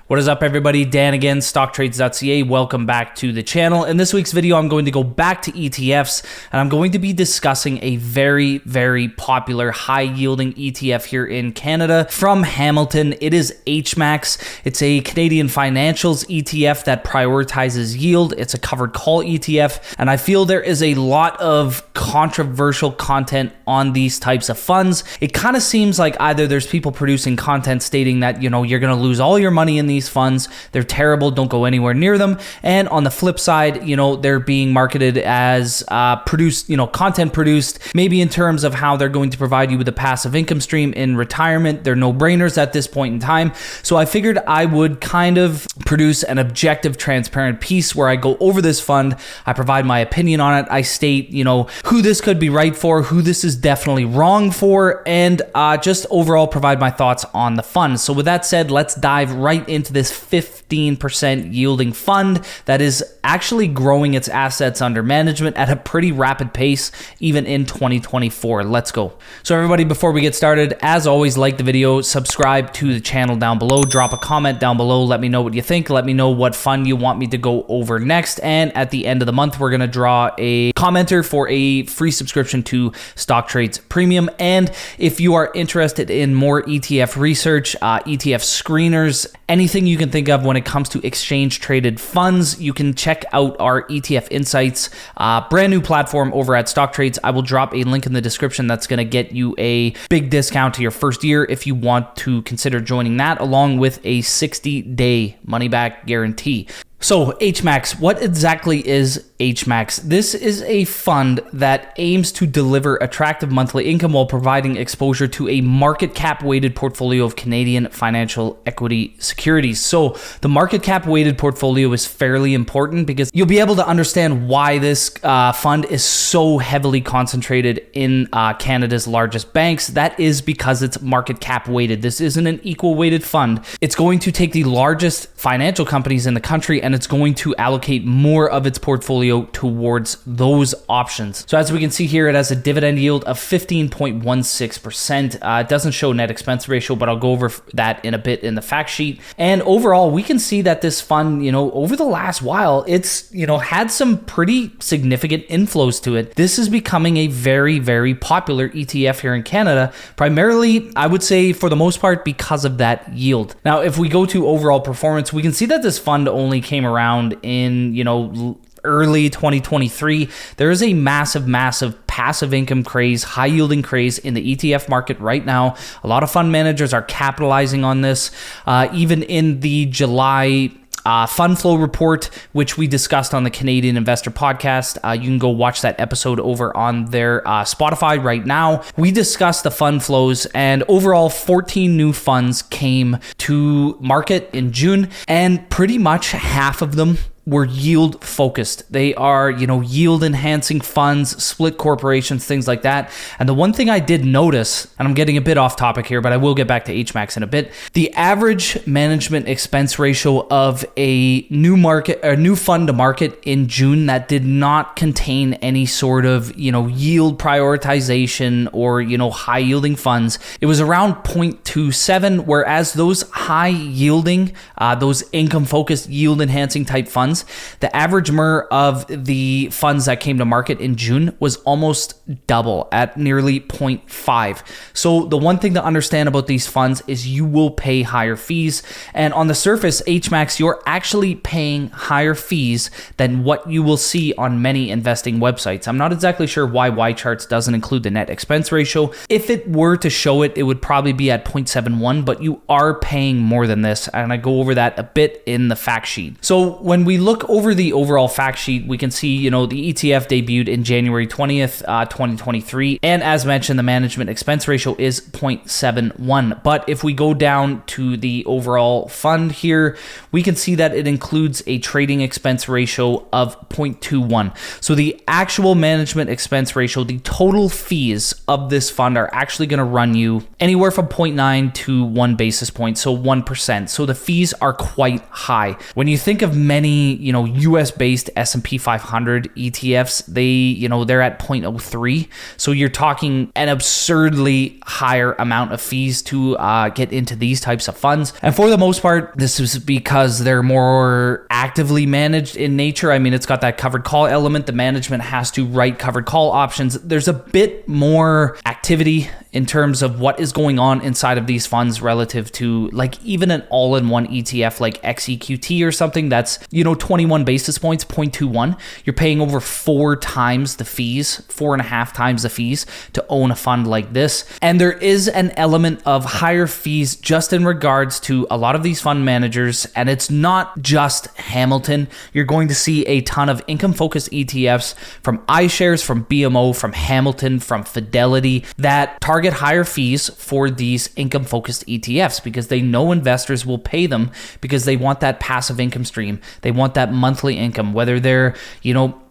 What is up, everybody? Dan again, Stocktrades.ca. Welcome back to the channel. In this week's video, I'm going to go back to ETFs, and I'm going to be discussing a very, very popular high-yielding ETF here in Canada from Hamilton. It is HMAX. It's a Canadian financials ETF that prioritizes yield. It's a covered call ETF, and I feel there is a lot of controversial content on these types of funds. It kind of seems like either there's people producing content stating that, you're going to lose all your money in these funds, they're terrible, don't go anywhere near them. And on the flip side, they're being marketed as content produced, maybe in terms of how they're going to provide you with a passive income stream in retirement. They're no-brainers at this point in time. So I figured I would kind of produce an objective, transparent piece where I go over this fund, I provide my opinion on it, I state, who this could be right for, who this is definitely wrong for, and just overall provide my thoughts on the fund. So with that said, let's dive right into this 15% yielding fund that is actually growing its assets under management at a pretty rapid pace, even in 2024. Let's go. So everybody, before we get started, as always, like the video, subscribe to the channel down below, drop a comment down below, let me know what you think, let me know what fund you want me to go over next, and at the end of the month, we're going to draw a commenter for a free subscription to Stocktrades Premium. And if you are interested in more ETF research, ETF screeners, anything you can think of when it comes to exchange traded funds, you can check out our ETF Insights brand new platform over at Stocktrades. I will drop a link in the description that's going to get you a big discount to your first year if you want to consider joining that, along with a 60-day money-back guarantee. So HMAX, what exactly is HMAX? This is a fund that aims to deliver attractive monthly income while providing exposure to a market cap weighted portfolio of Canadian financial equity securities. So the market cap weighted portfolio is fairly important because you'll be able to understand why this fund is so heavily concentrated in Canada's largest banks. That is because it's market cap weighted. This isn't an equal weighted fund. It's going to take the largest financial companies in the country and it's going to allocate more of its portfolio towards those options. So as we can see here, it has a dividend yield of 15.16%. It doesn't show net expense ratio, but I'll go over that in a bit in the fact sheet. And overall, we can see that this fund, over the last while, it's, had some pretty significant inflows to it. This is becoming a very, very popular ETF here in Canada, primarily, I would say, for the most part, because of that yield. Now, if we go to overall performance, we can see that this fund only came around in, early 2023. There is a massive passive income craze, high yielding craze in the ETF market right now. A lot of fund managers are capitalizing on this. Even in the July fund flow report, which we discussed on the Canadian Investor Podcast. You can go watch that episode over on their Spotify right now. We discussed the fund flows, and overall 14 new funds came to market in June, and pretty much half of them were yield focused. They are, yield enhancing funds, split corporations, things like that. And the one thing I did notice, and I'm getting a bit off topic here, but I will get back to HMAX in a bit. The average management expense ratio of a new fund to market in June that did not contain any sort of, yield prioritization or, high yielding funds, it was around 0.27, whereas those high yielding, those income focused yield enhancing type funds, the average MER of the funds that came to market in June was almost double at nearly 0.5. So the one thing to understand about these funds is you will pay higher fees. And on the surface, HMAX, you're actually paying higher fees than what you will see on many investing websites. I'm not exactly sure why YCharts doesn't include the net expense ratio. If it were to show it, it would probably be at 0.71, but you are paying more than this. And I go over that a bit in the fact sheet. So when we look over the overall fact sheet, we can see, the ETF debuted in January 20th, 2023. And as mentioned, the management expense ratio is 0.71. But if we go down to the overall fund here, we can see that it includes a trading expense ratio of 0.21. So the actual management expense ratio, the total fees of this fund are actually going to run you anywhere from 0.9 to 1 basis point, so 1%. So the fees are quite high. When you think of many any, US based S&P 500 ETFs, they're at 0.03. So you're talking an absurdly higher amount of fees to get into these types of funds. And for the most part, this is because they're more actively managed in nature. I mean, it's got that covered call element. The management has to write covered call options. There's a bit more activity in terms of what is going on inside of these funds relative to like even an all-in-one ETF like XEQT or something that's, 21 basis points, 0.21. You're paying over 4.5 times the fees to own a fund like this. And there is an element of higher fees just in regards to a lot of these fund managers. And it's not just Hamilton. You're going to see a ton of income-focused ETFs from iShares, from BMO, from Hamilton, from Fidelity that target higher fees for these income-focused ETFs because they know investors will pay them because they want that passive income stream. They want that monthly income, whether they're,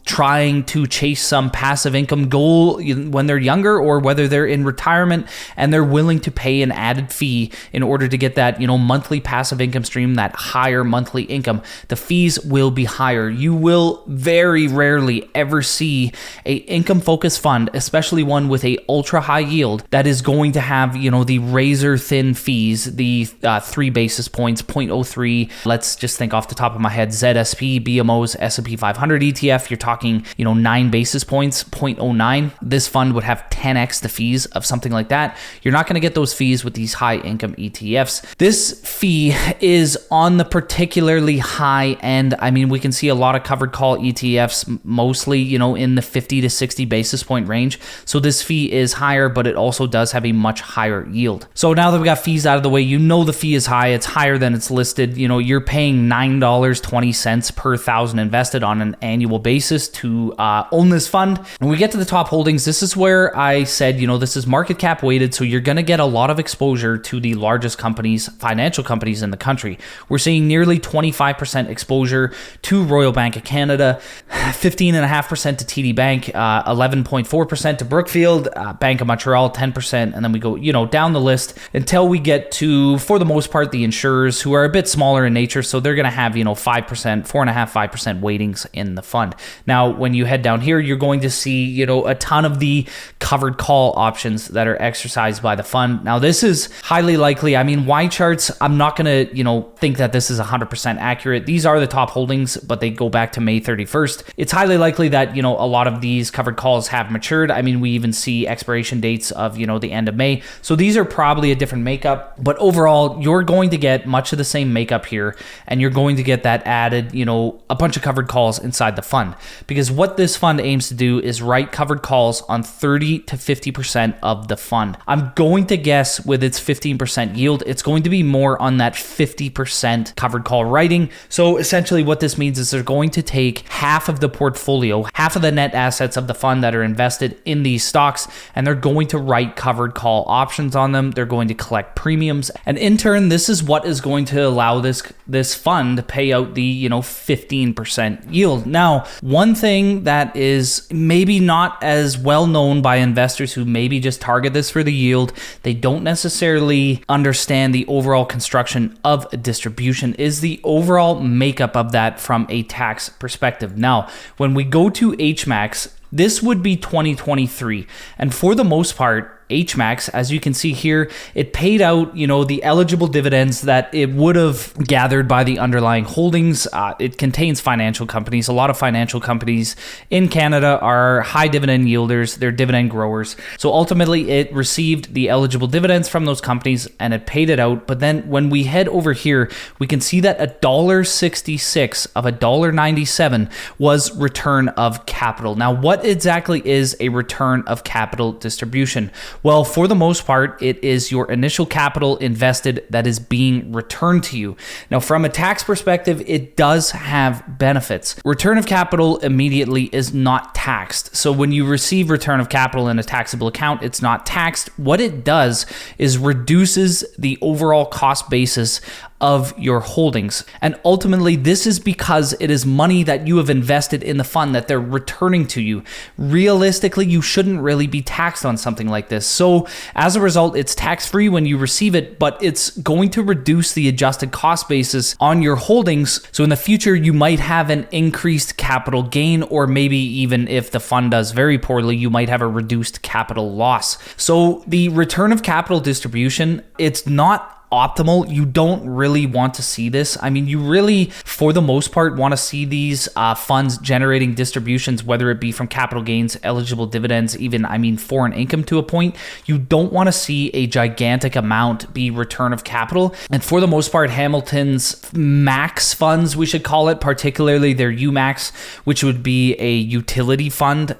trying to chase some passive income goal when they're younger or whether they're in retirement and they're willing to pay an added fee in order to get that, monthly passive income stream, that higher monthly income. The fees will be higher. You will very rarely ever see a income focused fund, especially one with a ultra high yield that is going to have, the razor thin fees, the 3 basis points, 0.03. Let's just think off the top of my head, ZSP, BMO's S&P 500 ETF, you're talking 9 basis points, 0.09. This fund would have 10x the fees of something like that. You're not going to get those fees with these high income ETFs. This fee is on the particularly high end. I mean, we can see a lot of covered call ETFs, mostly, in the 50 to 60 basis point range. So this fee is higher, but it also does have a much higher yield. So now that we got fees out of the way, the fee is high. It's higher than it's listed. You're paying $9.20 per thousand invested on an annual basis to own this fund. When we get to the top holdings, this is where I said, this is market cap weighted, so you're going to get a lot of exposure to the largest companies, financial companies in the country. We're seeing nearly 25% exposure to Royal Bank of Canada, 15.5% to TD Bank, 11.4% to Brookfield, Bank of Montreal, 10%, and then we go, down the list until we get to, for the most part, the insurers who are a bit smaller in nature, so they're going to have, 5%, 4.5%, 5% weightings in the fund. Now, when you head down here, you're going to see, a ton of the covered call options that are exercised by the fund. Now, this is highly likely. I mean, Y charts, I'm not going to, think that this is 100% accurate. These are the top holdings, but they go back to May 31st. It's highly likely that, a lot of these covered calls have matured. I mean, we even see expiration dates of, the end of May. So these are probably a different makeup, but overall, you're going to get much of the same makeup here, and you're going to get that added, a bunch of covered calls inside the fund. Because what this fund aims to do is write covered calls on 30 to 50% of the fund. I'm going to guess with its 15% yield, it's going to be more on that 50% covered call writing. So essentially what this means is they're going to take half of the portfolio, half of the net assets of the fund that are invested in these stocks, and they're going to write covered call options on them. They're going to collect premiums. And in turn, this is what is going to allow this fund to pay out the, 15% yield. Now, one thing that is maybe not as well known by investors who maybe just target this for the yield, they don't necessarily understand the overall construction of a distribution, is the overall makeup of that from a tax perspective. Now, when we go to HMAX, this would be 2023. And for the most part, HMAX, as you can see here, it paid out, the eligible dividends that it would have gathered by the underlying holdings. It contains financial companies. A lot of financial companies in Canada are high dividend yielders. They're dividend growers. So ultimately, it received the eligible dividends from those companies and it paid it out. But then when we head over here, we can see that $1.66 of $1.97 was return of capital. Now, what exactly is a return of capital distribution? Well, for the most part, it is your initial capital invested that is being returned to you. Now, from a tax perspective, it does have benefits. Return of capital immediately is not taxed. So when you receive return of capital in a taxable account, it's not taxed. What it does is reduces the overall cost basis of your holdings. And ultimately, this is because it is money that you have invested in the fund that they're returning to you. Realistically, you shouldn't really be taxed on something like this. So as a result, it's tax-free when you receive it, but it's going to reduce the adjusted cost basis on your holdings. So in the future, you might have an increased capital gain, or maybe even if the fund does very poorly, you might have a reduced capital loss. So the return of capital distribution, it's not optimal. You don't really want to see this. I mean, you really, for the most part, want to see these funds generating distributions, whether it be from capital gains, eligible dividends, even, foreign income to a point. You don't want to see a gigantic amount be return of capital. And for the most part, Hamilton's max funds, we should call it, particularly their HMAX, which would be a utility fund,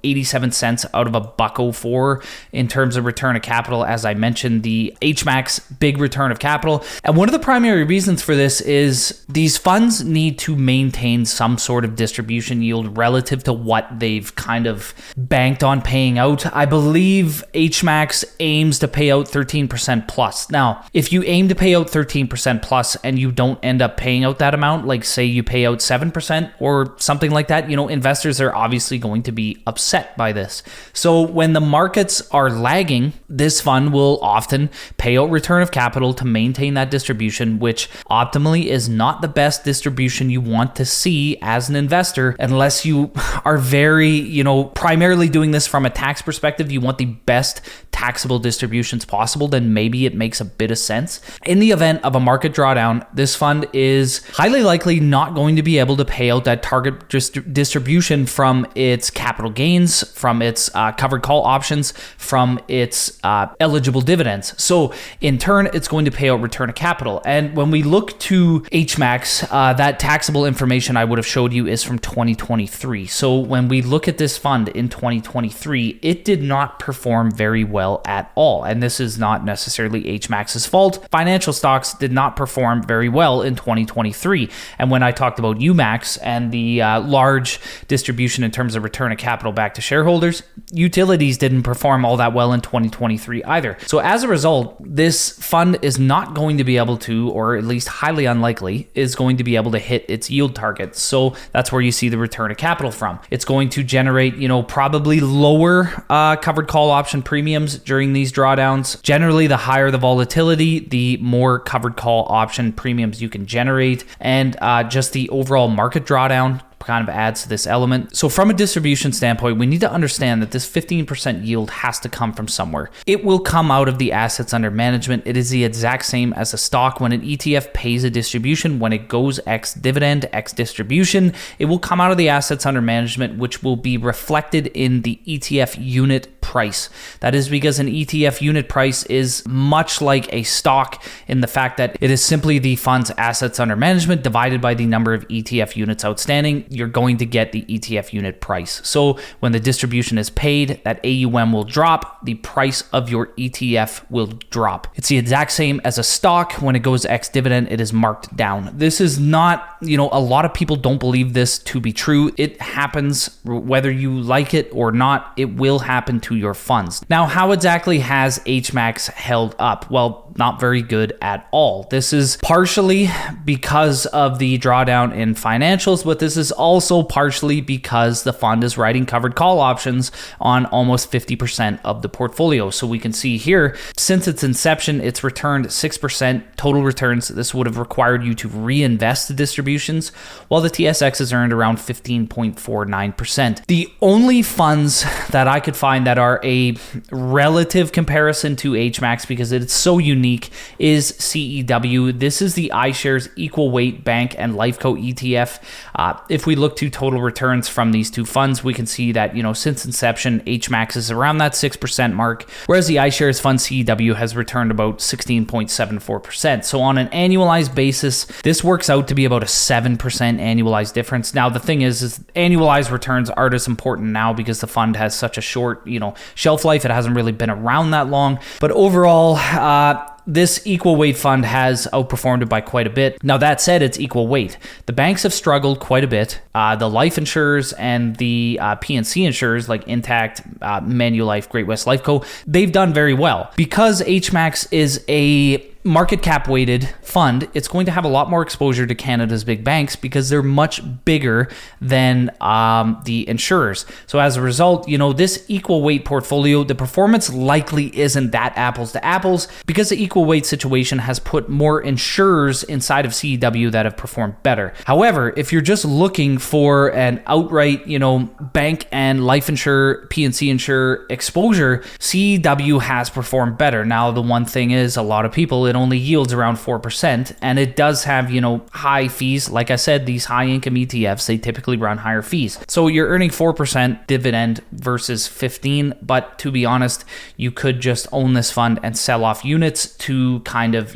87 cents out of $1.04 in terms of return of capital. As I mentioned, the HMAX, big return of capital. And one of the primary reasons for this is these funds need to maintain some sort of distribution yield relative to what they've kind of banked on paying out. I believe HMAX aims to pay out 13% plus. Now, if you aim to pay out 13% plus and you don't end up paying out that amount, like say you pay out 7% or something like that, investors are obviously going to be upset by this. So when the markets are lagging, this fund will often pay out return of capital to maintain that distribution, which optimally is not the best distribution you want to see as an investor, unless you are very, primarily doing this from a tax perspective. You want the best taxable distributions possible, then maybe it makes a bit of sense. In the event of a market drawdown, this fund is highly likely not going to be able to pay out that target distribution from its capital gains, from its covered call options, from its eligible dividends. So in turn, it's going to pay out return of capital. And when we look to HMAX, that taxable information I would have showed you is from 2023. So when we look at this fund in 2023, it did not perform very well at all. And this is not necessarily HMAX's fault. Financial stocks did not perform very well in 2023. And when I talked about HMAX and the large distribution in terms of return of capital back to shareholders, utilities didn't perform all that well in 2023 either. So as a result, this fund is not going to be able to, or at least highly unlikely, is going to be able to hit its yield targets. So that's where you see the return of capital from. It's going to generate, probably lower covered call option premiums during these drawdowns. Generally, the higher the volatility, the more covered call option premiums you can generate, and just the overall market drawdown kind of adds to this element. So from a distribution standpoint, we need to understand that this 15% yield has to come from somewhere. It will come out of the assets under management. It is the exact same as a stock. When an ETF pays a distribution, when it goes X dividend, X distribution, it will come out of the assets under management, which will be reflected in the ETF unit price. That is because an ETF unit price is much like a stock in the fact that it is simply the fund's assets under management divided by the number of ETF units outstanding. You're going to get the ETF unit price. So when the distribution is paid, that AUM will drop, the price of your ETF will drop. It's the exact same as a stock. When it goes X dividend, it is marked down. This is not, a lot of people don't believe this to be true. It happens whether you like it or not. It will happen to your funds. Now, how exactly has HMAX held up? Well, not very good at all. This is partially because of the drawdown in financials, but this is also partially because the fund is writing covered call options on almost 50% of the portfolio. So we can see here, since its inception, it's returned 6% total returns. This would have required you to reinvest the distributions, while the TSX has earned around 15.49%. The only funds that I could find that are a relative comparison to HMAX, because it's so unique, is CEW. This is the iShares Equal Weight Bank and Lifeco ETF. If we look to total returns from these two funds, we can see that, since inception, HMAX is around that 6% mark, whereas the iShares fund CEW has returned about 16.74%. So on an annualized basis, this works out to be about a 7% annualized difference. Now, the thing is annualized returns aren't as important now because the fund has such a short, shelf life. It hasn't really been around that long. But overall, this equal weight fund has outperformed it by quite a bit. Now, that said, it's equal weight. The banks have struggled quite a bit. The life insurers and the P&C insurers like Intact, Manulife, Great-West Lifeco, they've done very well. Because HMAX is a market cap weighted fund, it's going to have a lot more exposure to Canada's big banks because they're much bigger than the insurers. So as a result, this equal weight portfolio, the performance likely isn't that apples to apples because the equal weight situation has put more insurers inside of CEW that have performed better. However, if you're just looking for an outright, bank and life insurer, P&C insurer exposure, CEW has performed better. Now, the one thing is, a lot of people, it only yields around 4%, and it does have, high fees. Like I said, these high income ETFs, they typically run higher fees. So you're earning 4% dividend versus 15, but to be honest, you could just own this fund and sell off units to kind of,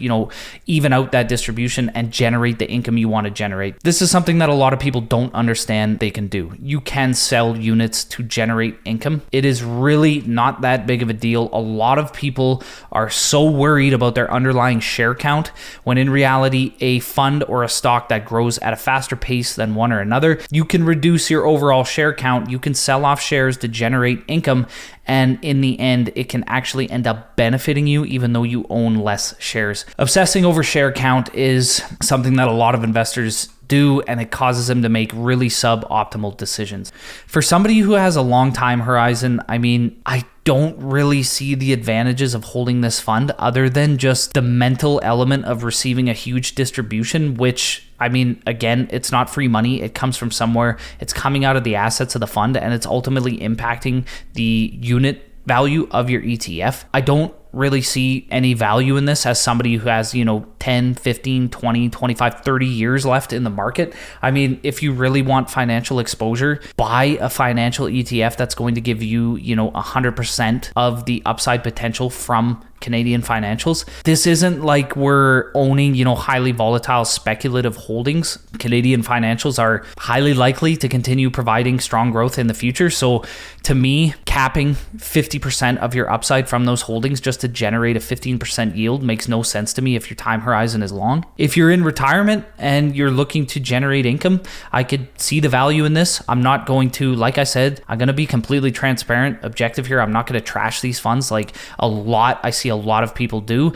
even out that distribution and generate the income you want to generate. This is something that a lot of people don't understand they can do. You can sell units to generate income. It is really not that big of a deal. A lot of people are so worried about their underlying share count when in reality, a fund or a stock that grows at a faster pace than one or another, you can reduce your overall share count. You can sell off shares to generate income. And in the end, it can actually end up benefiting you even though you own less shares. Obsessing over share count is something that a lot of investors do, and it causes them to make really suboptimal decisions. For somebody who has a long time horizon, I don't really see the advantages of holding this fund other than just the mental element of receiving a huge distribution, which again, it's not free money. It comes from somewhere. It's coming out of the assets of the fund, and it's ultimately impacting the unit value of your ETF. I don't really see any value in this as somebody who has, 10, 15, 20, 25, 30 years left in the market. If you really want financial exposure, buy a financial ETF that's going to give you, 100% of the upside potential from Canadian financials. This isn't like we're owning, highly volatile speculative holdings. Canadian financials are highly likely to continue providing strong growth in the future. So to me, capping 50% of your upside from those holdings just to generate a 15% yield makes no sense to me if your time horizon is long. If you're in retirement and you're looking to generate income, I could see the value in this. I'm not going to, like I said, I'm going to be completely transparent, objective here. I'm not going to trash these funds like I see a lot of people do,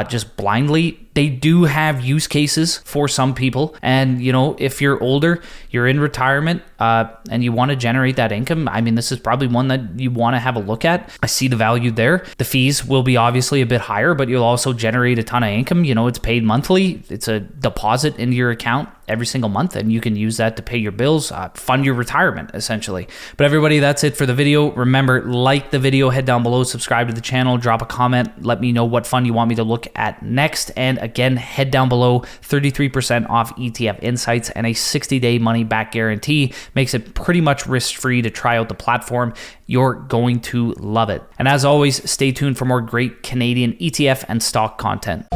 just blindly. They do have use cases for some people. And, if you're older, you're in retirement, and you want to generate that income, this is probably one that you want to have a look at. I see the value there. The fees will be obviously a bit higher, but you'll also generate a ton of income. It's paid monthly. It's a deposit into your account every single month, and you can use that to pay your bills, fund your retirement, essentially. But everybody, that's it for the video. Remember, like the video, head down below, subscribe to the channel, drop a comment, let me know what fund you want me to look at next. And again, head down below, 33% off ETF insights and a 60-day money back guarantee. Makes it pretty much risk-free to try out the platform. You're going to love it. And as always, stay tuned for more great Canadian ETF and stock content.